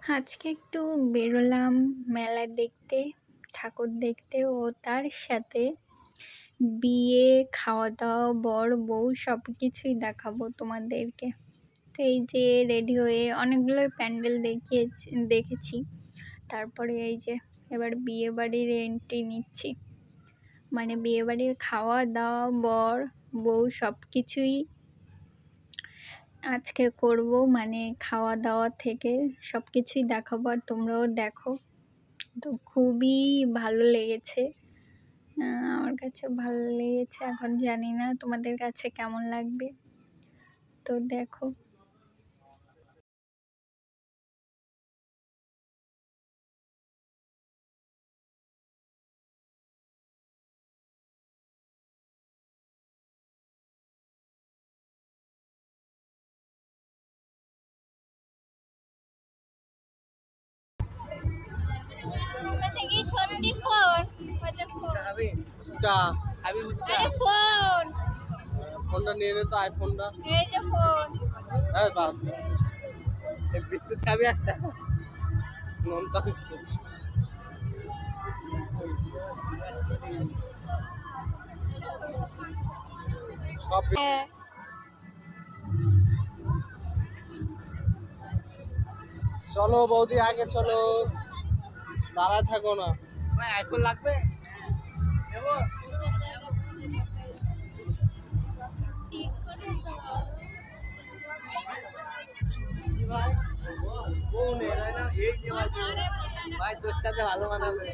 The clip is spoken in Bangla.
আজকে একটু বেরোলাম মেলা দেখতে, ঠাকুর দেখতে ও তার সাথে বিয়ে, খাওয়া-দাওয়া, বর, বউ সবকিছুই দেখাবো তোমাদেরকে। তো এই যে রেডি হয়ে অনেকগুলোই প্যান্ডেল দেখেছি। তারপরে এই যে এবার বিয়েবাড়ির এন্ট্রি নিচ্ছি। মানে বিয়েবাড়ির খাওয়া-দাওয়া, বর, বউ সবকিছুই আজকে করব। মানে খাওয়া-দাওয়া থেকে সবকিছুই দেখাবো আর তোমরাও দেখো। তো খুবই ভালো লেগেছে। আমার কাছে ভালো লেগেছে। এখন জানি না তোমাদের কাছে কেমন লাগবে। তো দেখো। এটা কি সত্যি ফোন? কত ফোন? उसका अभी उसका আরে ফোন। फोनটা নিয়ে নে তো আইফোনটা। এই যে ফোন। হ্যাঁ বাদ বিস্কুট খাবি একটা নোনতা বিস্কুট সব হ্যাঁ। চলো বৌদি আগে চলো দাঁড়ায় থাকো না ভাই আইফোন লাগবে নেবো ঠিক করে দাও। কি ভাই ও নেই না এই যে ভাই তোর সাথে ভালো মানাবে